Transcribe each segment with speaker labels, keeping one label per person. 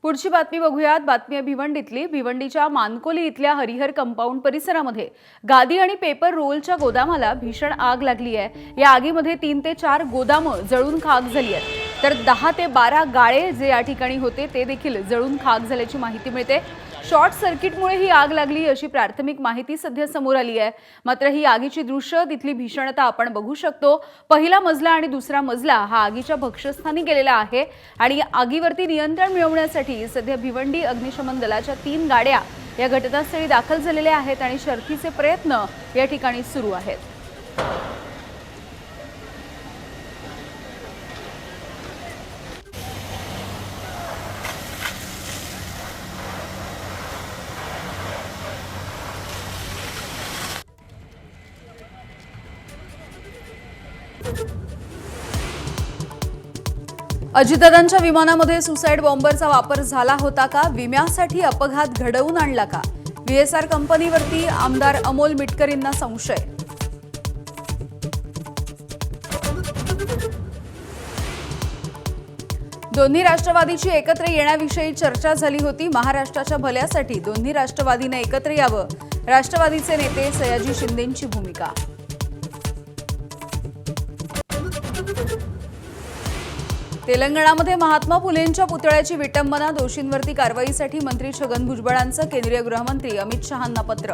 Speaker 1: पुढची बातमी बघूयात। बातमी आहे भिवंडीतली। भिवंडीच्या मानकोली इथल्या हरिहर कंपाऊंड परिसरामध्ये गादी आणि पेपर रोलच्या गोदामाला भीषण आग लागली आहे। या आगीमध्ये 3 ते 4 गोदामं जळून खाक झाली आहेत, तर 10 ते 12 गाळे जे या ठिकाणी होते ते देखील जळून खाक झाल्याची माहिती मिळते। शॉर्ट सर्किटमुळे ही आग लागली अशी प्राथमिक माहिती सध्या समोर आली आहे। मात्र ही आगीची दृश्य, तिथली भीषणता आपण बघू शकतो। पहिला मजला आणि दुसरा मजला हा आगीच्या भक्षस्थानी गेलेला आहे आणि आगीवरती नियंत्रण मिळवण्यासाठी सध्या भिवंडी अग्निशमन दलाच्या 3 गाड्या या घटनास्थळी दाखल झालेल्या आहेत आणि शर्थीचे प्रयत्न या ठिकाणी सुरू आहेत। अजितदादांच्या विमानामध्ये सुसाइड बॉम्बरचा वापर झाला होता का? विम्यासाठी अपघात घडवून आणला का? व्हीएसआर कंपनीवरती आमदार अमोल मिटकरींना संशय। दोन्ही राष्ट्रवादीची एकत्र येण्याविषयी चर्चा झाली होती। महाराष्ट्राच्या भल्यासाठी दोन्ही राष्ट्रवादीने एकत्र यावं, राष्ट्रवादीचे नेते सयाजी शिंदेंची भूमिका। तेलंगणामध्ये महात्मा फुलेंच्या पुतळ्याची विटंबना, दोषींवरती कारवाईसाठी मंत्री छगन भुजबळांचं केंद्रीय गृहमंत्री अमित शहांना पत्र।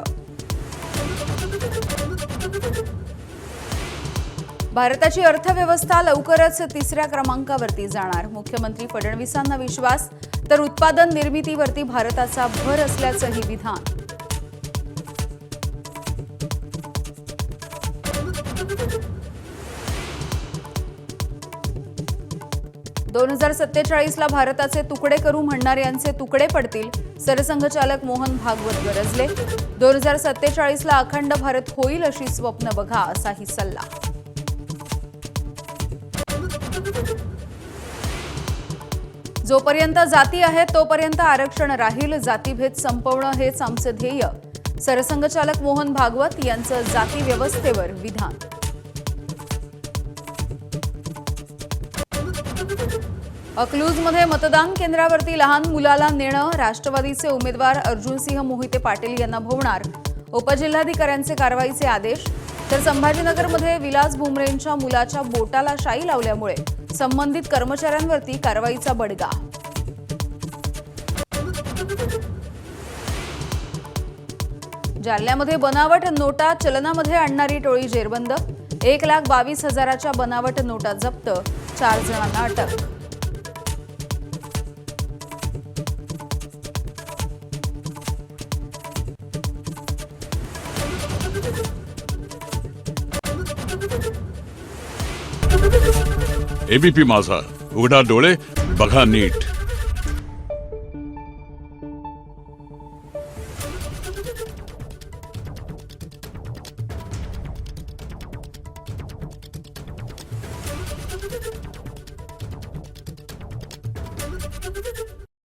Speaker 1: भारताची अर्थव्यवस्था लवकरच 3ऱ्या क्रमांकावरती जाणार, मुख्यमंत्री फडणवीसांना विश्वास, तर उत्पादन निर्मितीवरती भारताचा भर असल्याचंही विधान। ला भारताचे तुकडे करू म्हणणाऱ्यांचे तुकडे पडतील, सरसंघचालक मोहन भागवत गरजले। 2047ला अखंड भारत होईल अशी स्वप्न बघा, असाही सल्ला। जोपर्यंत जाती आहेत तोपर्यंत आरक्षण राहील, जातीभेद संपवणं हेच आमचे ध्येय, सरसंघचालक मोहन भागवत यांचं जाती व्यवस्थेवर विधान। अकलूजमध्ये मतदान केंद्रावरती लहान मुलाला नेणं, राष्ट्रवादीचे उमेदवार अर्जुनसिंह मोहिते पाटील यांना भोवणार, उपजिल्हाधिकाऱ्यांचे कारवाईचे आदेश। तर संभाजीनगरमध्ये विलास भुमरेंच्या मुलाच्या बोटाला शाई लावल्यामुळे संबंधित कर्मचाऱ्यांवरती कारवाईचा बडगा। जालन्यामध्ये बनावट नोटा चलनामध्ये आणणारी टोळी जेरबंद, 1,22,000च्या बनावट नोटा जप्त, 4 जणांना अटक।
Speaker 2: एबीपी माझा, उघडा डोळे बघा नीट।